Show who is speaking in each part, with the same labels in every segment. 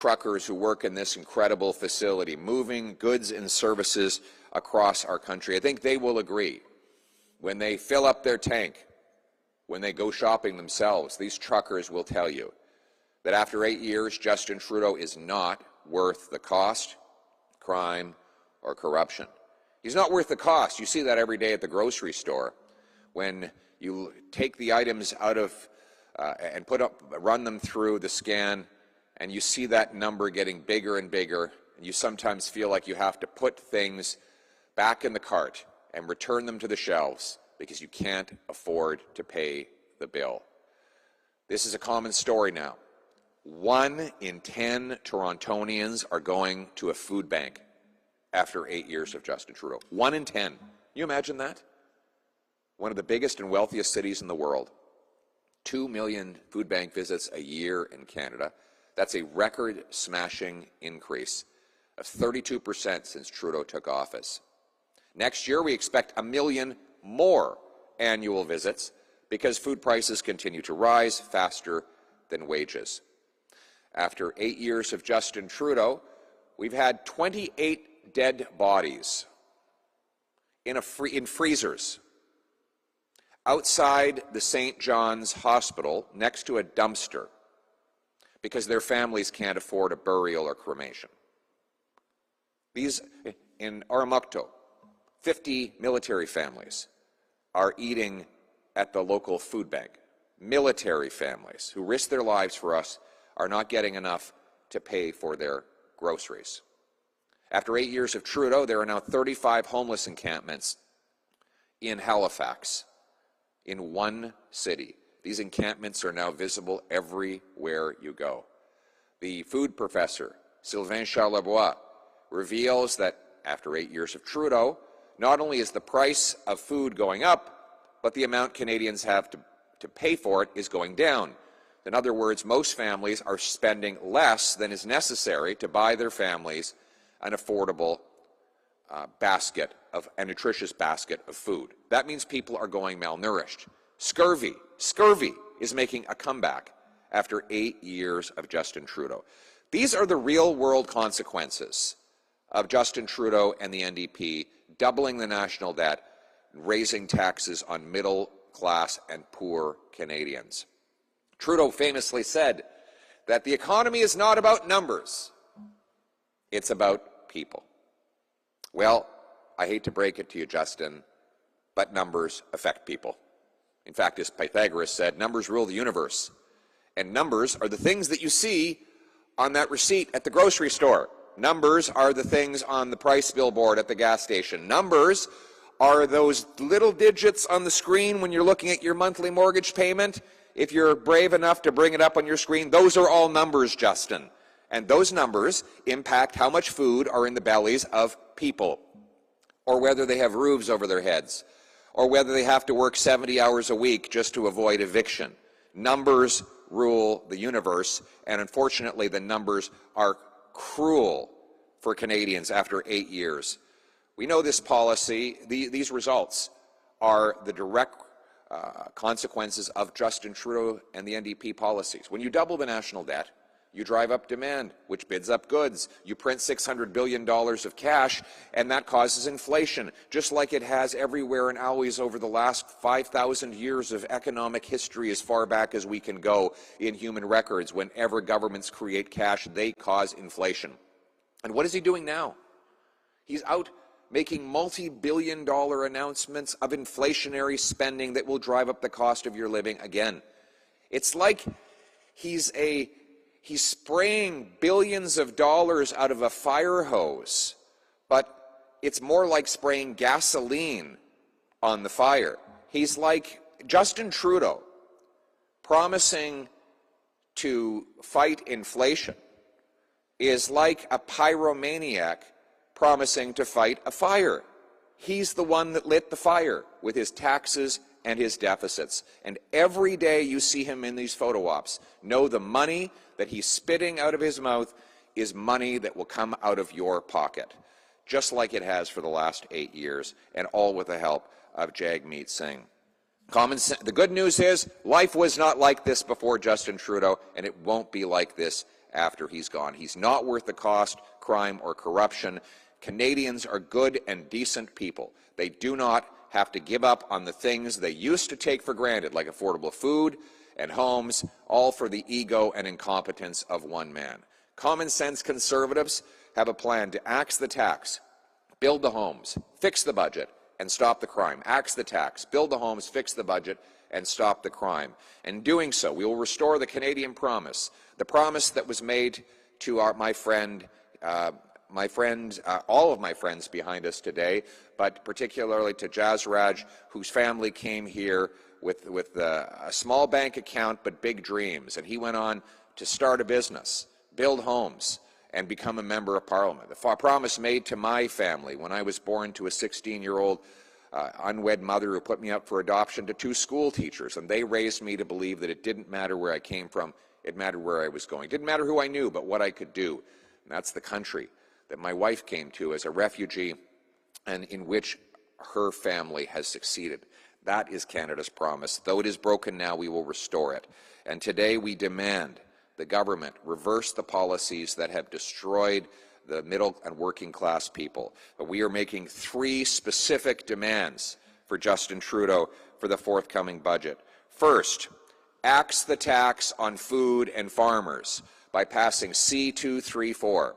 Speaker 1: truckers who work in this incredible facility, moving goods and services across our country. I think they will agree. When they fill up their tank, when they go shopping themselves, these truckers will tell you that after 8 years, Justin Trudeau is not worth the cost, crime, or corruption. He's not worth the cost. You see that every day at the grocery store. When you take the items out of and run them through the scan, and you see that number getting bigger and bigger, and you sometimes feel like you have to put things back in the cart and return them to the shelves because you can't afford to pay the bill. This is a common story now. 1 in 10 Torontonians are going to a food bank after 8 years of Justin Trudeau. 1 in 10. Can you imagine that? One of the biggest and wealthiest cities in the world. 2 million food bank visits a year in Canada. That's a record-smashing increase of 32% since Trudeau took office. Next year, we expect 1 million more annual visits because food prices continue to rise faster than wages. After 8 years of Justin Trudeau, we've had 28 dead bodies in freezers outside the St. John's Hospital next to a dumpster because their families can't afford a burial or cremation. These, in Armukto, 50 military families are eating at the local food bank. Military families who risk their lives for us are not getting enough to pay for their groceries. After 8 years of Trudeau, there are now 35 homeless encampments in Halifax, in one city. These encampments are now visible everywhere you go. The food professor, Sylvain Charlebois, reveals that after 8 years of Trudeau, not only is the price of food going up, but the amount Canadians have to pay for it is going down. In other words, most families are spending less than is necessary to buy their families an affordable a nutritious basket of food. That means people are going malnourished. Scurvy is making a comeback after 8 years of Justin Trudeau. These are the real-world consequences of Justin Trudeau and the NDP doubling the national debt, raising taxes on middle-class and poor Canadians. Trudeau famously said that the economy is not about numbers, it's about people. Well, I hate to break it to you, Justin, but numbers affect people. In fact, as Pythagoras said, numbers rule the universe. And numbers are the things that you see on that receipt at the grocery store. Numbers are the things on the price billboard at the gas station. Numbers are those little digits on the screen when you're looking at your monthly mortgage payment. If you're brave enough to bring it up on your screen, those are all numbers, Justin. And those numbers impact how much food are in the bellies of people, or whether they have roofs over their heads, or whether they have to work 70 hours a week just to avoid eviction. Numbers rule the universe, and unfortunately the numbers are cruel for Canadians after 8 years. We know this policy, these results are the direct consequences of Justin Trudeau and the NDP policies. When you double the national debt, you drive up demand, which bids up goods. You print $600 billion of cash, and that causes inflation, just like it has everywhere and always over the last 5,000 years of economic history as far back as we can go in human records. Whenever governments create cash, they cause inflation. And what is he doing now? He's out making multi-billion-dollar announcements of inflationary spending that will drive up the cost of your living again. It's like he's spraying billions of dollars out of a fire hose, but it's more like spraying gasoline on the fire. He's like Justin Trudeau promising to fight inflation is like a pyromaniac promising to fight a fire. He's the one that lit the fire with his taxes and his deficits. And every day you see him in these photo ops, know the money that he's spitting out of his mouth is money that will come out of your pocket, just like it has for the last 8 years, and all with the help of Jagmeet Singh. The good news is life was not like this before Justin Trudeau, and it won't be like this after he's gone. He's not worth the cost, crime, or corruption. Canadians are good and decent people. They do not have to give up on the things they used to take for granted, like affordable food and homes, all for the ego and incompetence of one man. Common sense Conservatives have a plan to axe the tax, build the homes, fix the budget, and stop the crime. Axe the tax, build the homes, fix the budget, and stop the crime. In doing so, we will restore the Canadian promise, the promise that was made to all of my friends behind us today, but particularly to Jazraj, whose family came here with a small bank account but big dreams, and he went on to start a business, build homes, and become a member of Parliament. The promise made to my family when I was born to a 16-year-old unwed mother who put me up for adoption to 2 school teachers, and they raised me to believe that it didn't matter where I came from, it mattered where I was going. It didn't matter who I knew, but what I could do. And that's the country that my wife came to as a refugee and in which her family has succeeded. That is Canada's promise. Though it is broken now, we will restore it. And today we demand the government reverse the policies that have destroyed the middle and working class people. But we are making 3 specific demands for Justin Trudeau for the forthcoming budget. First, axe the tax on food and farmers by passing C-234.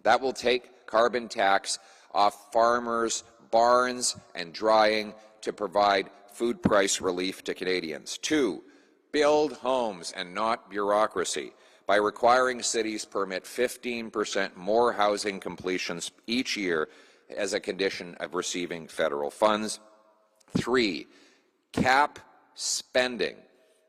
Speaker 1: That will take carbon tax off farmers' barns and drying to provide food price relief to Canadians. 2, build homes and not bureaucracy by requiring cities permit 15% more housing completions each year as a condition of receiving federal funds. 3, cap spending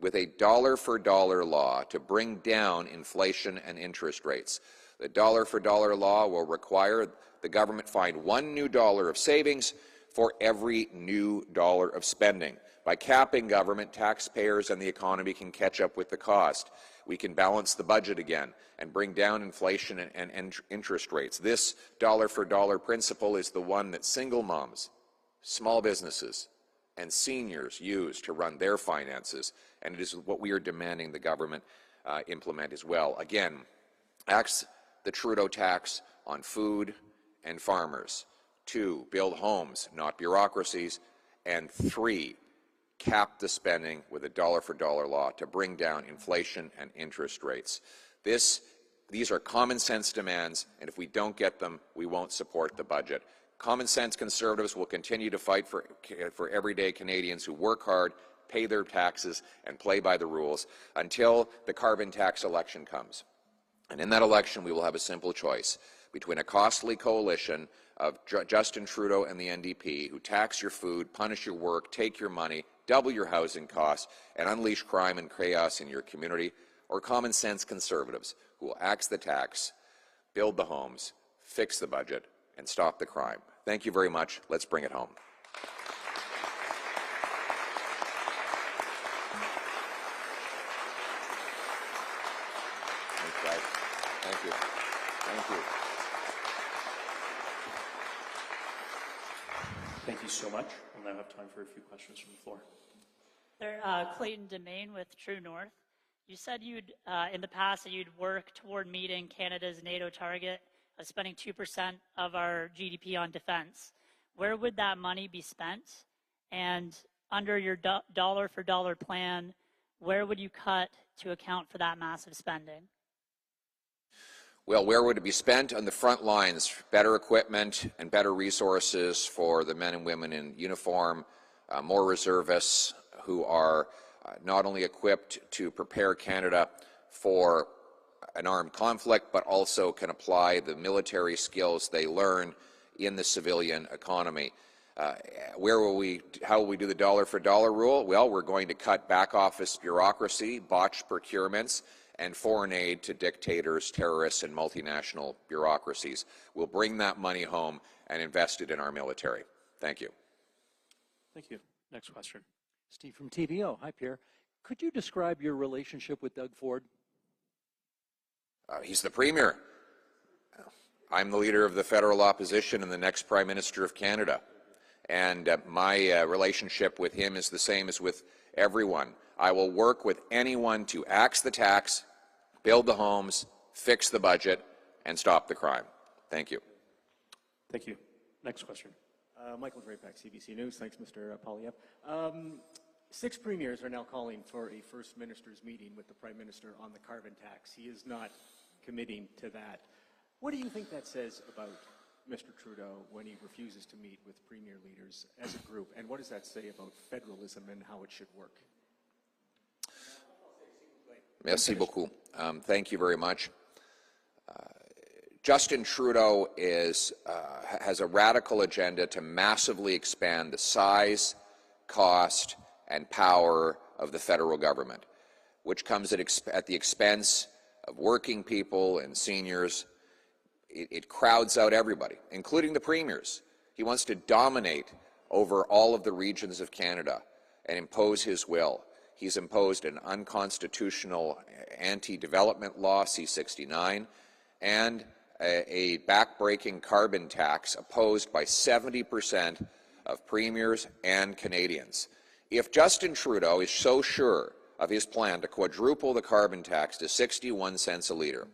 Speaker 1: with a dollar-for-dollar law to bring down inflation and interest rates. The dollar-for-dollar law will require the government find $1 new of savings for every new dollar of spending. By capping government, taxpayers and the economy can catch up with the cost. We can balance the budget again and bring down inflation and interest rates. This dollar-for-dollar principle is the one that single moms, small businesses, and seniors use to run their finances, and it is what we are demanding the government implement as well. Again, axe the Trudeau tax on food and farmers. 2, build homes, not bureaucracies. And 3, cap the spending with a dollar-for-dollar law to bring down inflation and interest rates. These are common sense demands, and if we don't get them, we won't support the budget. Common sense Conservatives will continue to fight for everyday Canadians who work hard, pay their taxes, and play by the rules until the carbon tax election comes. And in that election, we will have a simple choice between a costly coalition of Justin Trudeau and the NDP, who tax your food, punish your work, take your money, double your housing costs, and unleash crime and chaos in your community, or common sense Conservatives who will axe the tax, build the homes, fix the budget, and stop the crime. Thank you very much. Let's bring it home. Thanks, guys. Thank you. Thank you.
Speaker 2: Thank you so much. We'll now have time for a few questions from the floor.
Speaker 3: Clayton Demain with True North. You said you'd, in the past, that you'd work toward meeting Canada's NATO target of spending 2% of our GDP on defense. Where would that money be spent? And under your dollar-for-dollar plan, where would you cut to account for that massive spending?
Speaker 1: Well, where would it be spent? On the front lines, better equipment and better resources for the men and women in uniform, more reservists who are not only equipped to prepare Canada for an armed conflict, but also can apply the military skills they learn in the civilian economy. How will we do the dollar-for-dollar rule? Well, we're going to cut back office bureaucracy, botched procurements, and foreign aid to dictators, terrorists, and multinational bureaucracies. We'll bring that money home and invest it in our military. Thank you.
Speaker 2: Thank you. Next question.
Speaker 4: Steve from TVO. Hi, Pierre. Could you describe your relationship with Doug Ford?
Speaker 1: He's the Premier. I'm the leader of the federal opposition and the next Prime Minister of Canada. And my relationship with him is the same as with everyone. I will work with anyone to axe the tax, build the homes, fix the budget, and stop the crime. Thank you.
Speaker 2: Thank you. Next question.
Speaker 5: Michael Drapac, CBC News. Thanks, Mr. Poilievre. 6 premiers are now calling for a First Minister's meeting with the Prime Minister on the carbon tax. He is not committing to that. What do you think that says about Mr. Trudeau when he refuses to meet with premier leaders as a group? And what does that say about federalism and how it should work?
Speaker 1: Merci beaucoup. Thank you very much. Justin Trudeau has a radical agenda to massively expand the size, cost, and power of the federal government, which comes at the expense of working people and seniors. It crowds out everybody, including the premiers. He wants to dominate over all of the regions of Canada and impose his will. He's imposed an unconstitutional anti-development law, C-69, and a back-breaking carbon tax opposed by 70% of premiers and Canadians. If Justin Trudeau is so sure of his plan to quadruple the carbon tax to 61 cents a litre,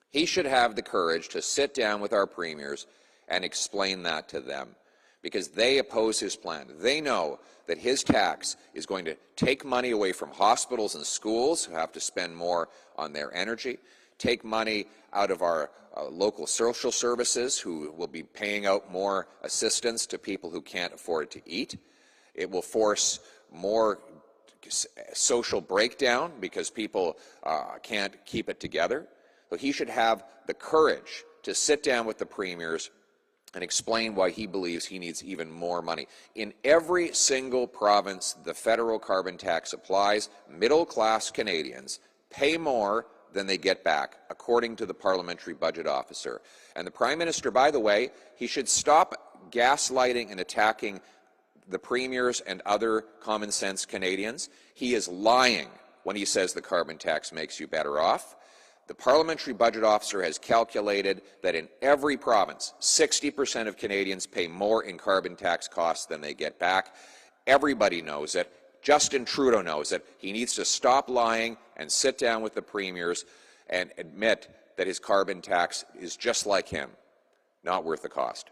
Speaker 1: he should have the courage to sit down with our premiers and explain that to them, because they oppose his plan. They know that his tax is going to take money away from hospitals and schools, who have to spend more on their energy, take money out of our local social services, who will be paying out more assistance to people who can't afford to eat. It will force more social breakdown because people can't keep it together. So he should have the courage to sit down with the premiers and explain why he believes he needs even more money. In every single province the federal carbon tax applies, middle-class Canadians pay more than they get back, according to the Parliamentary Budget Officer. And the Prime Minister, by the way, he should stop gaslighting and attacking the premiers and other common-sense Canadians. He is lying when he says the carbon tax makes you better off. The Parliamentary Budget Officer has calculated that in every province, 60% of Canadians pay more in carbon tax costs than they get back. Everybody knows it. Justin Trudeau knows it. He needs to stop lying and sit down with the premiers and admit that his carbon tax is just like him, not worth the cost.